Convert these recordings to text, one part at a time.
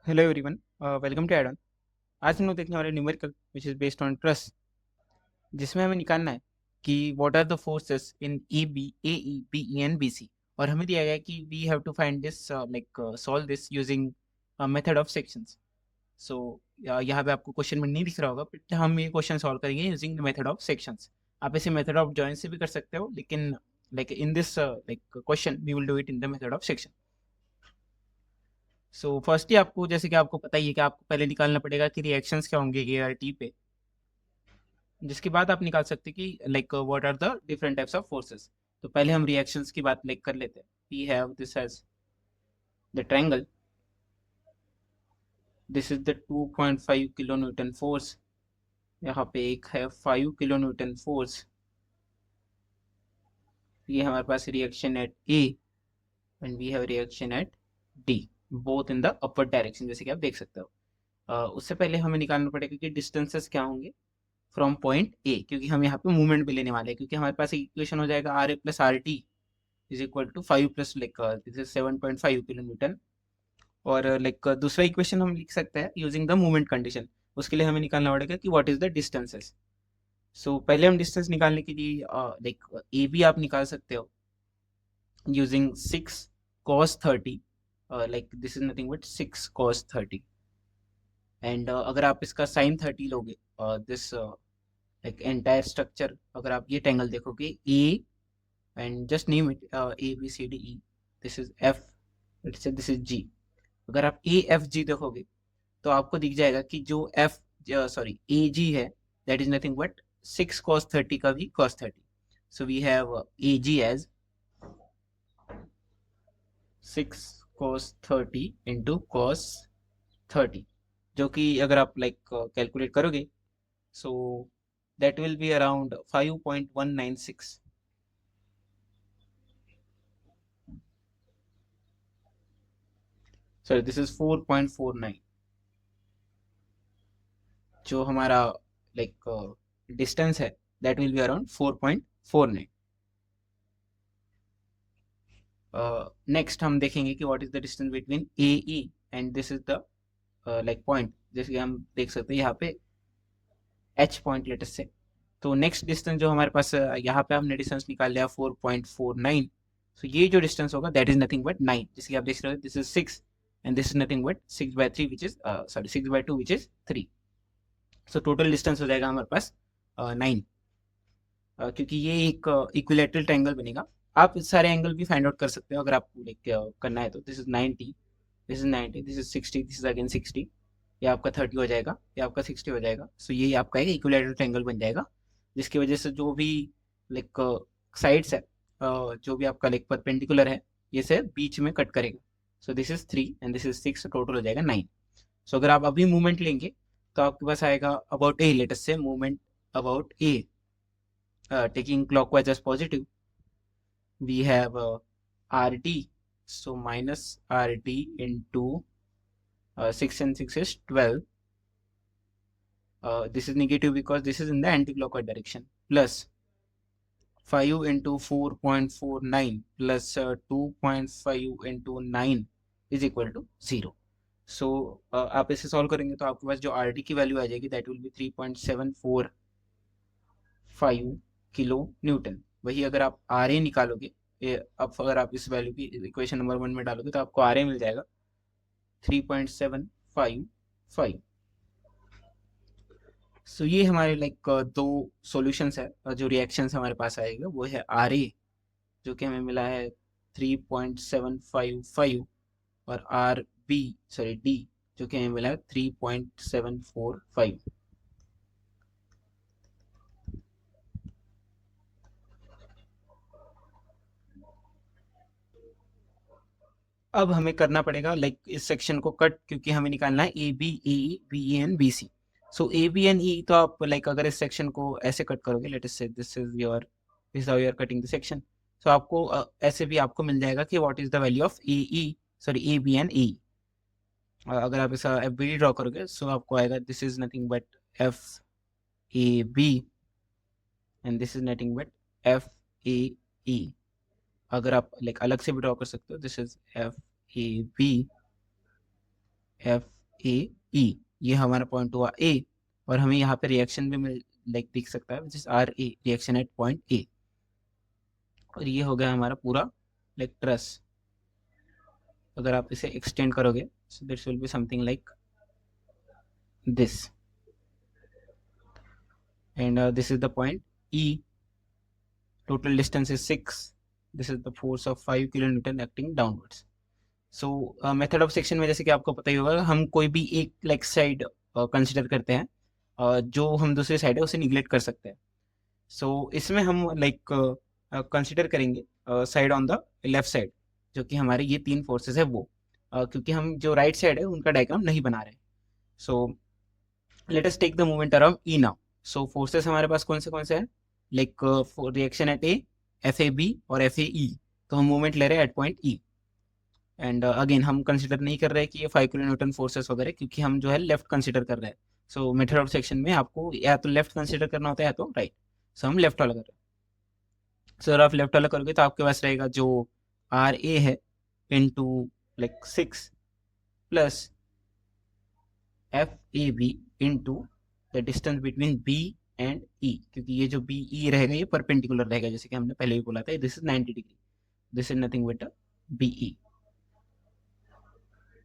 Hello everyone, welcome to Eden. आज हम लोग देखने वाले numerical which is based on trust, जिसमें हमें निकालना है कि what are the forces in E B A E B E and B C. और हमें दिया गया है कि we have to find this solve this using method of sections. So यहाँ पे आपको क्वेश्चन में नहीं दिख रहा होगा, बट हम ये क्वेश्चन सॉल्व करेंगे using the method of sections. आप इसे मेथड ऑफ जॉइन से भी कर सकते हो, लेकिन like in this question we will do it in the method of section. So firstly आपको, जैसे कि आपको पता ही है कि आपको पहले निकालना पड़ेगा कि रिएक्शंस क्या होंगे ए आर टी पे, जिसके बाद आप निकाल सकते हैं कि like what are the different types of forces. तो पहले हम रिएक्शंस की बात लाइक कर लेते हैं। We have this as the triangle. This is the 2.5 kilo newton force. यहाँ पे एक है 5 किलो न्यूटन फोर्स। ये हमारे पास reaction at A and we have reaction at D, both in the upward direction, जैसे कि आप देख सकते हो। उससे पहले हमें निकालना पड़ेगा कि डिस्टेंसेस क्या होंगे फ्रॉम पॉइंट ए, क्योंकि हम यहाँ पे मूवमेंट भी लेने वाले हैं। क्योंकि हमारे पास एक इक्वेशन हो जाएगा R A plus R T is equal to 5 plus like this is 7.5 kilo newton. और लाइक दूसरा इक्वेशन हम लिख सकते हैं यूजिंग द मूवमेंट कंडीशन। उसके लिए हमें निकालना पड़ेगा कि व्हाट इज द डिस्टेंसेस। सो पहले हम डिस्टेंस निकालने के लिए लाइक ए बी आप निकाल सकते हो using 6 cos 30। Like this is nothing but 6 cos 30। And अगर आप इसका साइन 30 लोगे, दिस लाइक एंटायर स्ट्रक्चर, अगर आप ये ट्रायंगल देखोगे A and just name it A B C D E, this is F, let's say this is G. अगर आप ए एफ जी देखोगे तो आपको दिख जाएगा कि जो एफ सॉरी ए जी है, that is nothing but 6 cos 30 का भी cos 30। So we have A G as 6 cos 30 into cos 30, जो कि अगर आप लाइक कैलकुलेट करोगे, so that will be around 5.196। sorry, this is 4.49, जो हमारा लाइक डिस्टेंस है, that will be around 4.49। Next हम देखेंगे कि what is the distance between A E and this is the like point, जैसे कि हम देख सकते हैं यहाँ पे एच पॉइंट लेटेस्ट से। तो नेक्स्ट डिस्टेंस जो हमारे पास यहाँ पे हमने डिस्टेंस निकाल लिया 4.49। सो ये जो डिस्टेंस होगा दैट इज नथिंग बट 9, जैसे कि आप देख रहे हो this is 6 and this is nothing but 6/3 which is sorry 6/2 which is 3। So total distance हो जाएगा हमारे पास 9। क्योंकि ये एक इक्विलेटरल ट्रायंगल बनेगा। आप सारे एंगल भी फाइंड आउट कर सकते हो अगर आपको लाइक करना है तो। This is 90, this is 90, this is 60, this is again 60। ये आपका 30 हो जाएगा, ये आपका 60 हो जाएगा। सो ये आपका एक इक्विलेटरल ट्रायंगल बन जाएगा, जिसकी वजह से जो भी लाइक साइड्स है, जो भी आपका लाइक परपेंडिकुलर है, ये से बीच में कट करेगा। सो this is 3 and this is 6, total हो जाएगा 9। सो अगर आप अभी मूवमेंट लेंगे तो आपके पास आएगा अबाउट ए, लेटेस्ट से movement about A, taking clockwise as positive, we have RT, so minus RT into 6 and 6 is 12. This is negative because this is in the anti-clockwise direction, plus 5 into 4.49 plus 2.5 into 9 is equal to 0। सो आप इसे solve करेंगे तो आपके पास जो R T की value आ जाएगी that will B 3.745 kilo Newton. वही अगर आप आर ए निकालोगे, अब अगर आप इस वैल्यू की इक्वेशन नंबर 1 में डालोगे तो आपको आर ए मिल जाएगा 3.755। सो ये हमारे लाइक दो सॉल्यूशंस है, जो रिएक्शंस हमारे पास आएगा वो है आर ए, जो कि हमें मिला है 3.755, और आर बी सॉरी डी, जो कि हमें मिला है 3.745। अब हमें करना पड़ेगा लाइक इस सेक्शन को कट, क्योंकि हमें निकालना है A B A B E and B C. So A B and E, तो आप लाइक अगर इस सेक्शन को ऐसे कट करोगे, let us say this is your, this how you are cutting the section. So आपको ऐसे भी आपको मिल जाएगा कि what is the value of A E sorry A B and E. अगर आप ऐसा एफ बी डी ड्रॉ करोगे सो आपको आएगा this is nothing but F A B and this is nothing but F A E. अगर आप like अलग से भी ड्रॉ कर सकते हो, this is F A B F A E, ये हमारा पॉइंट हुआ ए, और हमें यहाँ पे रिएक्शन भी मिल लाइक दिख सकता है which is R A, reaction at point A, और ये हो गया हमारा पूरा लाइक ट्रस। अगर आप इसे एक्सटेंड करोगे सो this will be something like this, and this is the point E, total distance is 6, this is the force of 5 kilonewton acting downwards. So method of section में जैसे कि आपको पता ही होगा, हम कोई भी एक लाइक साइड कंसिडर करते हैं, जो हम दूसरी साइड है उसे निग्लेक्ट कर सकते हैं। सो इसमें हम लाइक कंसिडर करेंगे side on the left side, जो कि हमारे ये तीन फोर्सेस है वो, क्योंकि हम जो राइट साइड है उनका डायग्राम नहीं बना रहे। So let us take the moment around E now. So forces हमारे पास कौन से हैं, like reaction at A, F A B और एफ ए ई, तो हम मूवमेंट ले रहे हैं at point E. And again हम कंसिडर नहीं कर रहे हैं कि ये 5 किलो न्यूटन फोर्सेस वगैरह, क्योंकि हम जो है लेफ्ट कंसिडर कर रहे हैं। सो मेथड ऑफ सेक्शन में आपको या तो लेफ्ट कंसिडर करना होता है या तो राइट, सो हम लेफ्ट वाला कर रहे हैं। सो अगर आप लेफ्ट वाला करोगे तो आपके पास रहेगा जो आर ए है into like 6 plus F A B into the distance between B and E, क्योंकि ये जो बी ई रहेगा ये परपेंडिकुलर रहेगा, जैसे कि हमने पहले भी बोला था, this is 90 degree, this is nothing but B E.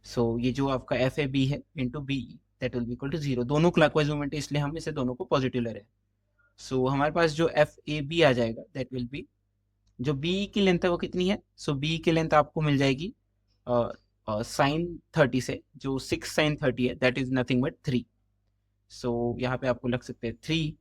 So ये जो आपका एफ ए बी है into B E, that will be equal to 0, दोनों क्लॉकवाइज मूवमेंट है इसलिए हम इसे दोनों को पॉजिटिव ले रहे हैं। सो हमारे पास जो एफ ए बी आ जाएगा दैट विल बी, जो बी ई की लेंथ है वो कितनी है, सो बी ई की लेंथ आपको मिल जाएगी साइन 30 से, जो 6 साइन 30 है that is nothing but 3। So यहाँ पे आपको लग सकते हैं 3।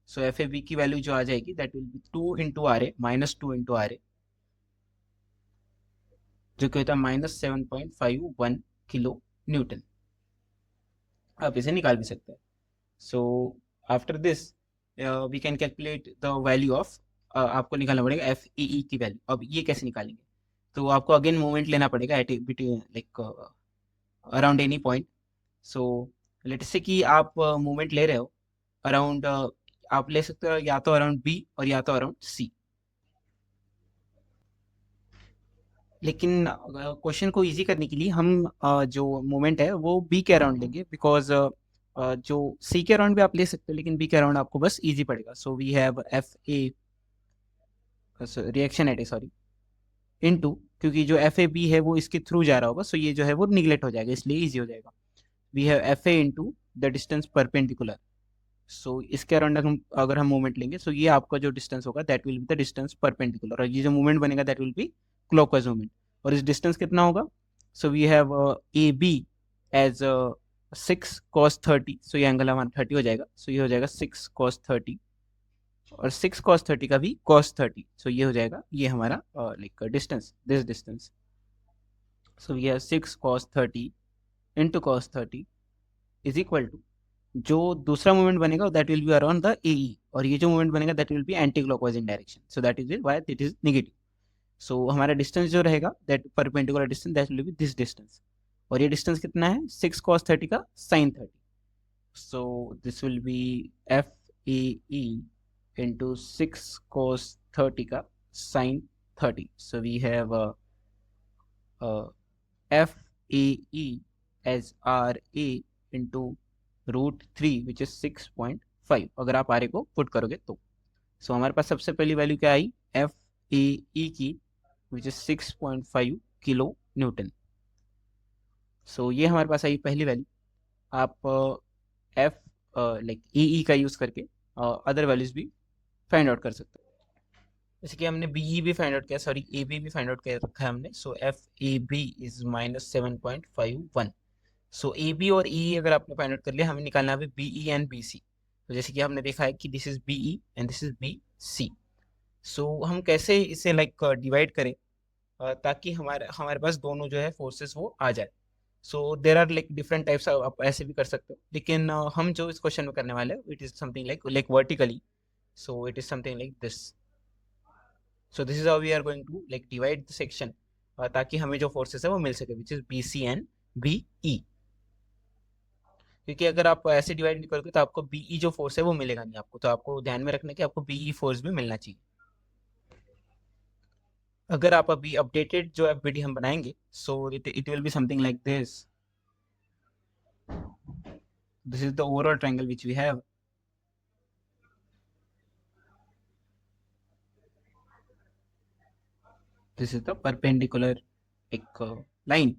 सो एफ ए बी की वैल्यू जो आ जाएगी that will be 2 into R A, -2 into R A, जो कि होता है -7.51 किलो न्यूटन। आप इसे निकाल भी सकते हैं। So after this we can calculate the value of, आपको निकालना पड़ेगा एफ ई ई की वैल्यू। अब ये कैसे निकालेंगे, तो आपको अगेन मोमेंट लेना पड़ेगा at between like around any point. So let's say कि आप मोमेंट ले रहे हो अराउंड, आप ले सकते हो या तो अराउंड बी और या तो अराउंड सी, लेकिन क्वेश्चन को इजी करने के लिए हम जो मोमेंट है वो बी के अराउंड लेंगे, बिकॉज जो सी के अराउंड भी आप ले सकते हो लेकिन बी के अराउंड आपको बस इजी पड़ेगा। So we have F A, reaction at A sorry, into, क्योंकि जो एफ ए बी है वो इसके थ्रू जा रहा होगा, सो ये जो है वो निगलेक्ट हो जाएगा, इसलिए इजी हो जाएगा। We have F A into the distance perpendicular. So इसके अराउंड अगर हम मूवमेंट लेंगे, सो ये आपका जो डिस्टेंस होगा that will be the distance perpendicular, और ये जो मूवमेंट बनेगा that will be clockwise movement. और इस डिस्टेंस कितना होगा, so we have A B as 6 cos 30, सो ये एंगल हमारा 30 हो जाएगा, सो ये हो जाएगा 6 cos 30, और 6 cos 30 का भी cos 30, सो ये हो जाएगा ये हमारा like distance, this distance. So we have 6 cos 30 into cos 30 is equal to, जो दूसरा मूवमेंट बनेगा that will be around the A E, और ये जो मूवमेंट बनेगा that will be anti clockwise in direction, so that is why it is negative. So हमारा distance जो रहेगा that perpendicular distance that will be this distance, और ये distance कितना है 6 cos 30 का sin 30, so this will be F A E into 6 cos 30 का sin 30। So we have F A E as R A into √3 which is 6.5, अगर आप R A को put करोगे तो। सो हमारे पास सबसे पहली वैल्यू क्या आई, एफ ए ई की, विच इज 6.5 किलो न्यूटन। सो ये हमारे पास आई पहली वैल्यू। आप एफ लाइक ई ई का यूज करके अदर वैल्यूज भी फाइंड आउट कर सकते हो, जैसे कि हमने बी ई भी फाइंड आउट किया, सॉरी ए बी भी फाइंड आउट कर रखा है हमने। So F A B is -7.51। So A B और ई अगर आपने फाइंड आउट कर लिया, हमें निकालना है B E and B C. तो जैसे कि हमने देखा है कि this is B E and this is B C. So हम कैसे इसे लाइक डिवाइड करें ताकि हमारे हमारे पास दोनों जो है फोर्सेस वो आ जाए। So there are like different types, आप ऐसे भी कर सकते हो, लेकिन हम जो इस क्वेश्चन में करने वाले हैं it is something like vertically, so it is something like this. So this is how we are going to like divide the section, ताकि हमें जो फोर्सेस है वो मिल सके, which is B C and B E. क्योंकि अगर आप ऐसे डिवाइड नहीं करोगे तो आपको बीई जो फोर्स है वो मिलेगा नहीं आपको, तो आपको ध्यान में रखना कि आपको बीई फोर्स भी मिलना चाहिए। अगर आप अभी अपडेटेड जो एफबीडी हम बनाएंगे, so it will be something like this. This is the overall triangle which we have. This is the perpendicular एक line,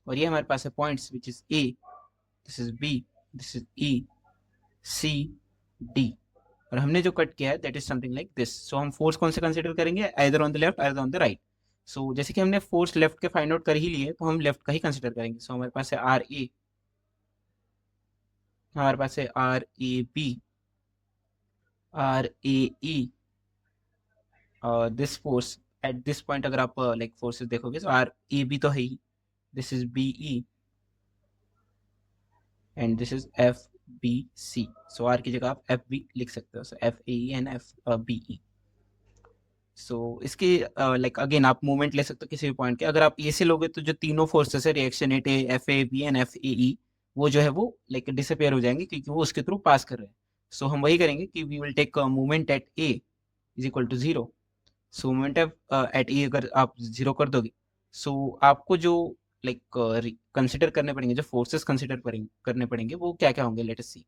और ये हमारे पास है points which is A, this is B, this is E, C, D, और हमने जो cut किया है that is something like this. So हम फोर्स कौन से कंसिडर करेंगे, either on the left either on the right. So जैसे कि हमने फोर्स लेफ्ट के फाइंड आउट कर ही लिए, तो हम लेफ्ट का ही कंसिडर करेंगे. So हमारे पास है आर ए, हमारे पास है R A B, R A E, this force at this point अगर आप लाइक फोर्सेस देखोगे तो आर ए बी तो है ही, this is B E and this is F B C. So R की जगह आप एफ बी लिख सकते हो, so F A E and F B E. So इसके लाइक अगेन आप मूवमेंट ले सकते हो किसी भी पॉइंट के. अगर आप ए से लोगे तो जो तीनों फोर्सेस है, reaction at A, F A B and F A E, वो जो है वो लाइक डिसअपियर हो जाएंगे क्योंकि वो उसके थ्रू पास कर रहे हैं. सो हम वही करेंगे कि we will take movement at A is equal to zero. So moment at A अगर आप जीरो कर दोगे, सो आपको जो लाइक कंसिडर करने पड़ेंगे, जो फोर्सेस कंसिडर करने पड़ेंगे वो क्या क्या होंगे, लेट अस सी.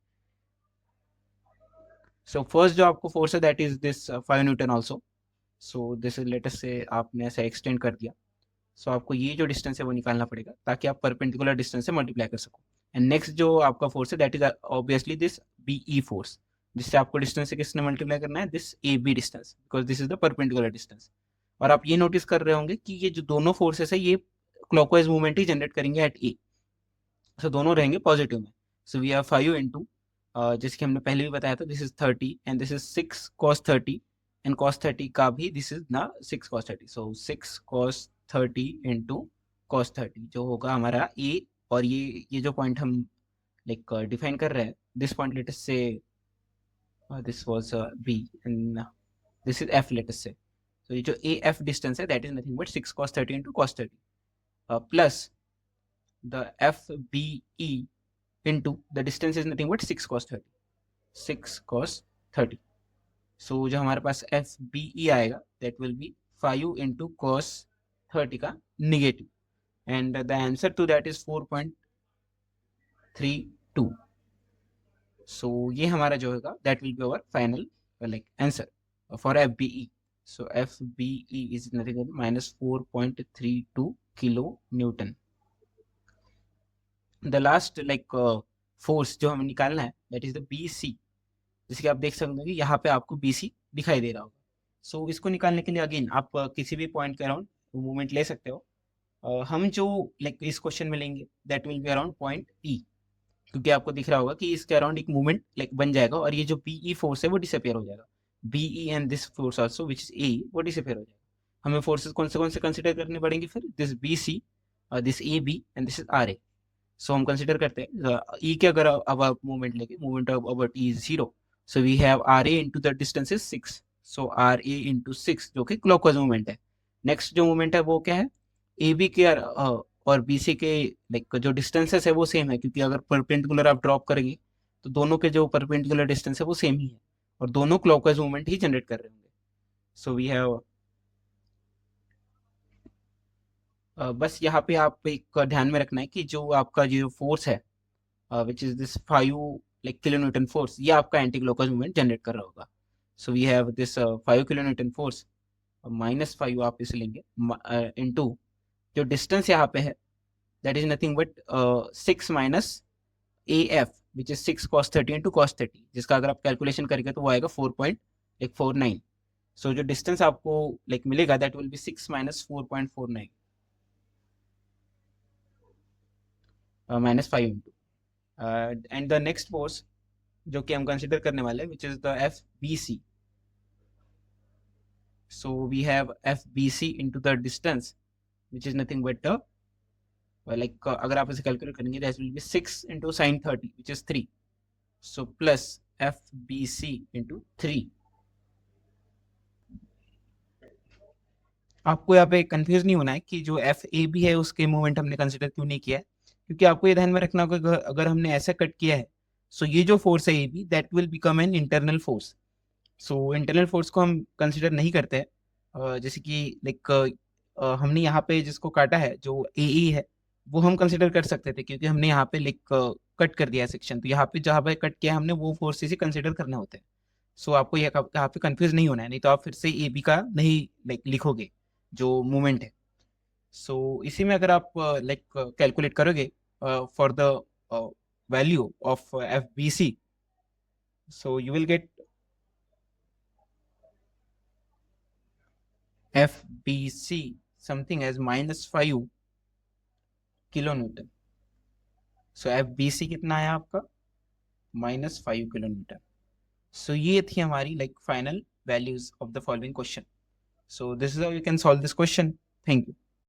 सो फर्स्ट जो आपको फोर्स है that is this 5 Newton also. So this is late us से आपने ऐसा एक्सटेंड कर दिया. सो आपको ये जो डिस्टेंस है वो निकालना पड़ेगा ताकि आप परपेंडिकुलर डिस्टेंस से मल्टीप्लाई कर सको. एंड नेक्स्ट जो आपका फोर्स है that is obviously this B E force, जिससे आपको डिस्टेंस से किसने मल्टीप्लाई करना है, this A B distance, because this is the perpendicular distance. और आप ये नोटिस कर रहे होंगे कि ये जो दोनों फोर्सेस है ये क्लॉकवाइज मूवमेंट ही जनरेट करेंगे एट ए. सो दोनों रहेंगे पॉजिटिव में. सो वी हैव 5 इंटू, जैसे कि हमने पहले भी बताया था, this is 30 and this is 6 cos 30, and cos 30 का भी दिस इज ना 6 cos 30. सो 6 cos 30 इंटू cos 30 जो होगा हमारा ए. और ये जो पॉइंट हम लाइक डिफाइन कर रहे हैं, दिस पॉइंट लेट अस से this was B and this is F, let us say. So ये जो AF distance है that is nothing but 6 cos 30 into cos 30 plus the FBE into the distance is nothing but 6 cos 30, 6 cos 30. So जो हमारे पास FBE आएगा that will be 5 into cos 30 का negative, and the answer to that is 4.32. सो ये हमारा जो होगा that will be our final like answer for F B E. So F B E is nothing but -4.32 kilo newton. The last like force जो हमें निकालना है that is the B C. जैसे कि आप देख सकते हो कि यहाँ पे आपको बी सी दिखाई दे रहा होगा. सो इसको निकालने के लिए अगेन आप किसी भी पॉइंट के अराउंड मूवमेंट ले सकते हो. हम जो लाइक इस क्वेश्चन में लेंगे that will be around point ई, क्योंकि आपको दिख रहा होगा कि इसके अराउंड एक मूवमेंट लाइक बन जाएगा और ये जो बीई फोर्स है वो डिसअपियर हो जाएगा. B E and this force also which is A, वो डिसअपियर हो जाएगा. हमें फोर्सेस कौन से कंसीडर करने पड़ेंगे फिर, this B C, this A B and this is R A. So हम कंसीडर करते हैं ई के अगर अब आप मूवमेंट लेंगे, movement of about E is 0. So we have R A into the distance is 6. So R A into 6 जो कि क्लॉकवाइज मूवमेंट है. नेक्स्ट जो मूवमेंट है वो क्या है, ए बी के और बी सी के लाइक जो डिस्टेंसेस है वो सेम है, क्योंकि अगर परपेंडिकुलर आप ड्रॉप करेंगे तो दोनों के जो परपेंडिकुलर डिस्टेंस है वो सेम ही है और दोनों क्लॉकवाइज मूवमेंट ही जनरेट कर रहे होंगे. सो वी हैव बस यहाँ पे आप एक ध्यान में रखना है कि जो आपका जो फोर्स है which is this 5 like kilo newton force, ये आपका एंटी क्लॉकवाइज मूवमेंट जनरेट कर रहा होगा. So we have this 5 kilo newton force -5 आप इसे लेंगे इनटू जो डिस्टेंस यहाँ पे है that is nothing but 6 minus AF which is 6 cos 30 into cos 30, जिसका अगर आप कैलकुलेशन करेंगे तो वो आएगा 4.49. सो जो डिस्टेंस आपको लाइक मिलेगा that will be 6 minus 4.49 -5 into and the next force जो कि हम कंसिडर करने वाले हैं which is the F B C. So we have F B C into the distance which is nothing but like अगर आप इसे कैलकुलेट करेंगे that will be 6 into sin 30 which is 3. So plus F B C into 3. आपको यहाँ पे confuse नहीं होना है कि जो एफ ए बी है उसके मूवमेंट हमने कंसिडर क्यों नहीं किया है, क्योंकि आपको ये ध्यान में रखना होगा अगर हमने ऐसा कट किया है सो ये जो फोर्स है A B that will become an internal force. So internal force को हम कंसिडर नहीं करते हैं. जैसे कि लाइक हमने यहाँ पे जिसको काटा है जो ए ई है वो हम कंसिडर कर सकते थे क्योंकि हमने यहाँ पे लाइक कट कर दिया सेक्शन, तो यहाँ पे जहाँ पे कट किया हमने वो फोर्सेस ही कंसिडर करने होते हैं। सो आपको यहाँ पे कंफ्यूज नहीं होना है, नहीं तो आप फिर से ए बी का नहीं लाइक लिखोगे जो मूवमेंट है। सो इसी में अगर आप लाइक कैलकुलेट करोगे for the value of F B C, so you will get F B C something as -5 kilo newton. So F B C कितना आया आपका? -5 किलो न्यूटन। सो ये थी हमारी like final values of the following question. So this is how you can solve this question. Thank you.